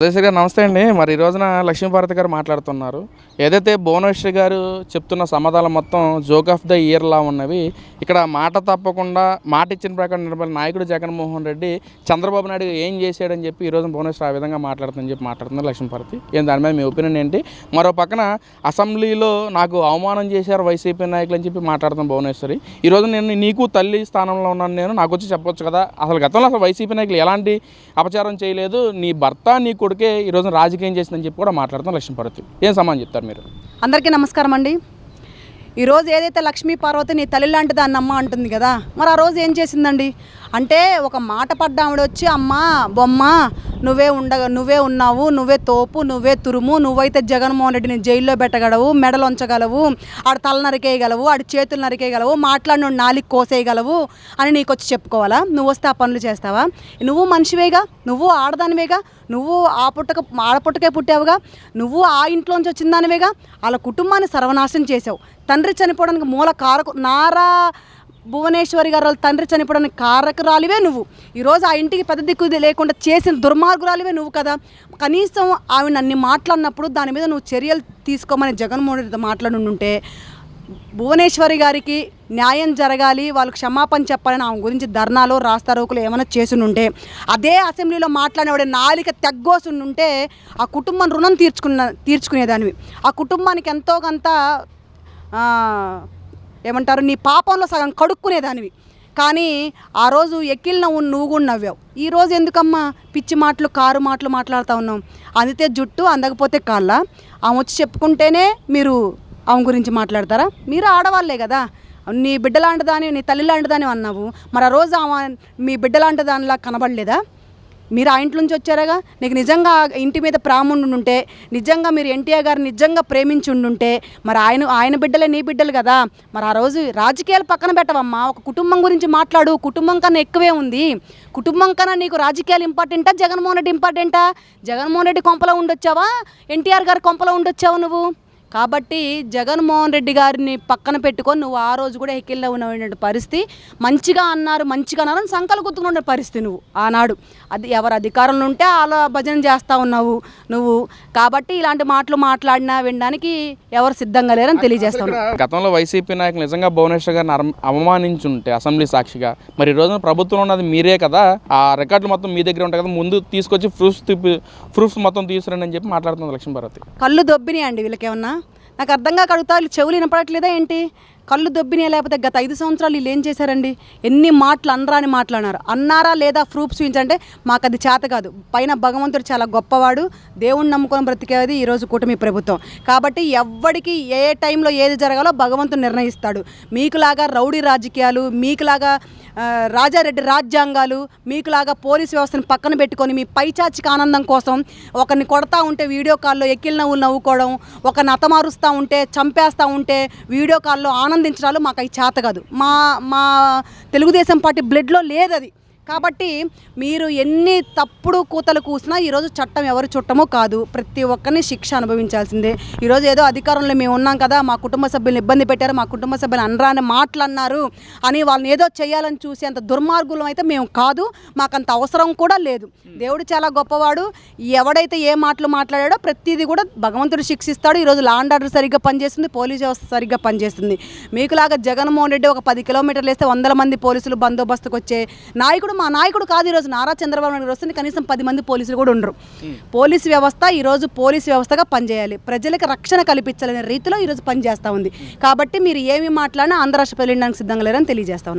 సురేష్ గారు నమస్తే అండి. మరి ఈ రోజున లక్ష్మీభారతి గారు మాట్లాడుతున్నారు. ఏదైతే భువనేశ్వరి గారు చెప్తున్న సమాధానం మొత్తం జోక్ ఆఫ్ ద ఇయర్లా ఉన్నవి. ఇక్కడ మాట తప్పకుండా మాట ఇచ్చిన ప్రకారం నిలబడిన నాయకుడు జగన్మోహన్ రెడ్డి చంద్రబాబు నాయుడు ఏం చేశాడని చెప్పి ఈరోజు భువనేశ్వరి ఆ విధంగా మాట్లాడుతుందని చెప్పి మాట్లాడుతున్నారు లక్ష్మీభారతి. దాని మీద మీ ఒపీనియన్ ఏంటి? మరో పక్కన అసెంబ్లీలో నాకు అవమానం చేశారు వైసీపీ నాయకులు అని చెప్పి మాట్లాడుతున్నాను భువనేశ్వరి. ఈరోజు నేను నీకు తల్లి స్థానంలో ఉన్నాను, నేను నాకు వచ్చి చెప్పొచ్చు కదా, అసలు గతంలో అసలు వైసీపీ నాయకులు ఎలాంటి అపచారం చేయలేదు, నీ భర్త నీ కొడుకే ఈరోజు రాజకీయం చేసిందని చెప్పి కూడా మాట్లాడుతాం లక్ష్మీపార్వతి. ఏం సమాధానం చెప్తారు మీరు? అందరికీ నమస్కారం అండి. ఈరోజు ఏదైతే లక్ష్మీ పార్వతి నీ తల్లి లాంటి దాన్ని అమ్మ అంటుంది కదా, మరి ఆ రోజు ఏం చేసిందండి అంటే ఒక మాట పడ్డ ఆవిడ వచ్చి అమ్మ బొమ్మ నువ్వే ఉన్నావు, నువ్వే తోపు, నువ్వే తురుము, నువ్వైతే జగన్మోహన్ రెడ్డిని జైల్లో పెట్టగలవు, మెడలు ఉంచగలవు, ఆడు తల నరికేయగలవు, ఆడు చేతులు నరికేయగలవు, మాట్లాడిన నాలికి కోసేయగలవు అని నీకు వచ్చి చెప్పుకోవాలా? నువ్వు వస్తే ఆ పనులు చేస్తావా? నువ్వు మనిషివేగా, నువ్వు ఆడదానివేగా, నువ్వు ఆడపుట్టకే పుట్టావుగా, నువ్వు ఆ ఇంట్లోంచి వచ్చిన దానివేగా, వాళ్ళ కుటుంబాన్ని సర్వనాశనం చేసావు. తండ్రి చనిపోవడానికి మూల కారకు నారా భువనేశ్వరి గారు వాళ్ళ తండ్రి చనిపోవడానికి కారకురాలివే నువ్వు. ఈరోజు ఆ ఇంటికి పెద్ద దిక్కు లేకుండా చేసిన దుర్మార్గురాలివే నువ్వు కదా. కనీసం ఆవిడ అన్ని మాట్లాడినప్పుడు దాని మీద నువ్వు చర్యలు తీసుకోమని జగన్మోహన్ రెడ్డితో మాట్లాడుంటే భువనేశ్వరి గారికి న్యాయం జరగాలి, వాళ్ళకి క్షమాపణ చెప్పాలని ఆమె గురించి ధర్నాలు రాస్తారోకులు ఏమైనా చేసుంటే, అదే అసెంబ్లీలో మాట్లాడేవాడే నాలిక తెగ్గోసుంటే ఆ కుటుంబం రుణం తీర్చుకునేదానివి. ఆ కుటుంబానికి ఎంతో కొంత ఏమంటారు నీ పాపంలో సగం కడుక్కునేదానివి. కానీ ఆ రోజు ఎక్కిల్ నువ్వు కూడా నవ్వావు. ఈరోజు ఎందుకమ్మా పిచ్చి మాటలు కారు మాటలు మాట్లాడుతూ ఉన్నావు? అందితే జుట్టు అందకపోతే కాళ్ళ. ఆమె వచ్చి చెప్పుకుంటేనే మీరు ఆమె గురించి మాట్లాడతారా? మీరు ఆడవాళ్ళే కదా, నీ బిడ్డలాంటి దాని నీ తల్లి లాంటి దాని అన్నావు. మరి ఆ రోజు ఆమె మీ బిడ్డలాంటి దానిలా కనబడలేదా? మీరు ఆ ఇంట్లో నుంచి వచ్చారుగా. నీకు నిజంగా ఇంటి మీద ప్రేమ ఉండుంటే, నిజంగా మీరు ఎన్టీఆర్ గారిని నిజంగా ప్రేమించి ఉండుంటే, మరి ఆయన బిడ్డలే నీ బిడ్డలు కదా. మరి ఆ రోజు రాజకీయాలు పక్కన పెట్టవమ్మా, ఒక కుటుంబం గురించి మాట్లాడు. కుటుంబం కన్నా ఎక్కువే ఉంది. కుటుంబం కన్నా నీకు రాజకీయాలు ఇంపార్టెంటా, జగన్మోహన్ రెడ్డి ఇంపార్టెంటా? జగన్మోహన్ రెడ్డి కొంపలో ఉండొచ్చావా, ఎన్టీఆర్ గారి కొంపలో ఉండొచ్చావా నువ్వు? కాబట్టి జగన్మోహన్ రెడ్డి గారిని పక్కన పెట్టుకొని నువ్వు ఆ రోజు కూడా ఎక్కిల్లో ఉన్న పరిస్థితి. మంచిగా అన్నారు అని సంకలు గుర్తుకున్న పరిస్థితి నువ్వు ఆనాడు. అది ఎవరు అధికారంలో ఉంటే అలా భజన చేస్తూ ఉన్నావు నువ్వు. కాబట్టి ఇలాంటి మాటలు మాట్లాడినా వినడానికి ఎవరు సిద్ధంగా లేరని తెలియజేస్తాను. గతంలో వైసీపీ నాయకులు నిజంగా భువనేశ్వర్ గారిని అవమానించుంటే అసెంబ్లీ సాక్షిగా, మరి ఈ రోజున ప్రభుత్వం ఉన్నది మీరే కదా, ఆ రికార్డులు మొత్తం మీ దగ్గర ఉంటాయి కదా, ముందు తీసుకొచ్చి ప్రూఫ్స్ మొత్తం తీసుకురండి అని చెప్పి మాట్లాడుతుంది లక్ష్మీభారతి. కళ్ళు దొబ్బినాయి అండి వీళ్ళకేమన్నా? నాకు అర్థంగా కడుగుతా, వీళ్ళు చెవులు వినపడట్లేదా ఏంటి? కళ్ళు దొబ్బినాయి. లేకపోతే గత 5 సంవత్సరాలు వీళ్ళు ఏం చేశారండి? ఎన్ని మాటలు అనరాని మాట్లాడారు. అన్నారా లేదా ప్రూఫ్ చూపించంటే మాకు అది చేత కాదు. పైన భగవంతుడు చాలా గొప్పవాడు, దేవుణ్ణి నమ్ముకొని బ్రతికేది ఈరోజు కూటమి ప్రభుత్వం. కాబట్టి ఎవ్వడికి ఏ టైంలో ఏది జరగాలో భగవంతుడు నిర్ణయిస్తాడు. మీకులాగా రౌడీ రాజకీయాలు, మీకులాగా రాజారెడ్డి రాజ్యాంగాలు, మీకులాగా పోలీసు వ్యవస్థను పక్కన పెట్టుకొని మీ పైచాచిక ఆనందం కోసం ఒకరిని కొడతా ఉంటే వీడియో కాల్లో ఎక్కిల్ నవ్వుకోవడం, ఒకరిని అతమారుస్తూ ఉంటే చంపేస్తూ ఉంటే వీడియో కాల్లో ఆనందించడాలు మాకు అవి చేత కాదు. మా తెలుగుదేశం పార్టీ బ్లడ్లో లేదు అది. కాబట్టి మీరు ఎన్ని తప్పుడు కూతలు కూసినా ఈరోజు చట్టం ఎవరు చుట్టమో కాదు, ప్రతి ఒక్కరిని శిక్ష అనుభవించాల్సిందే. ఈరోజు ఏదో అధికారంలో మేము ఉన్నాం కదా, మా కుటుంబ సభ్యులను ఇబ్బంది పెట్టారు, మా కుటుంబ సభ్యులు అనరాని మాటలన్నారు అని వాళ్ళని ఏదో చేయాలని చూసి అంత దుర్మార్గులం అయితే మేము కాదు, మాకంత అవసరం కూడా లేదు. దేవుడు చాలా గొప్పవాడు. ఎవడైతే ఏ మాటలు మాట్లాడాడో ప్రతిదీ కూడా భగవంతుడు శిక్షిస్తాడు. ఈరోజు లా అండ్ ఆర్డర్ సరిగ్గా పనిచేస్తుంది, పోలీస్ వ్యవస్థ సరిగ్గా పనిచేస్తుంది. మీకులాగా జగన్మోహన్ రెడ్డి ఒక 10 కిలోమీటర్లు వేస్తే 100 మంది పోలీసులు బందోబస్తుకు వచ్చే నాయకుడు మా నాయకుడు కాదు. ఈరోజు నారా చంద్రబాబు నాయుడు వస్తుంది, కనీసం 10 మంది పోలీసులు కూడా ఉండరు. పోలీసు వ్యవస్థ ఈరోజు పోలీసు వ్యవస్థగా పనిచేయాలి, ప్రజలకు రక్షణ కల్పించాలనే రీతిలో ఈరోజు పనిచేస్తూ ఉంది. కాబట్టి మీరు ఏమి మాట్లాడినా ఆంధ్ర రాష్ట్ర ప్రజలు సిద్ధంగా లేరని తెలియజేస్తా ఉన్నాను.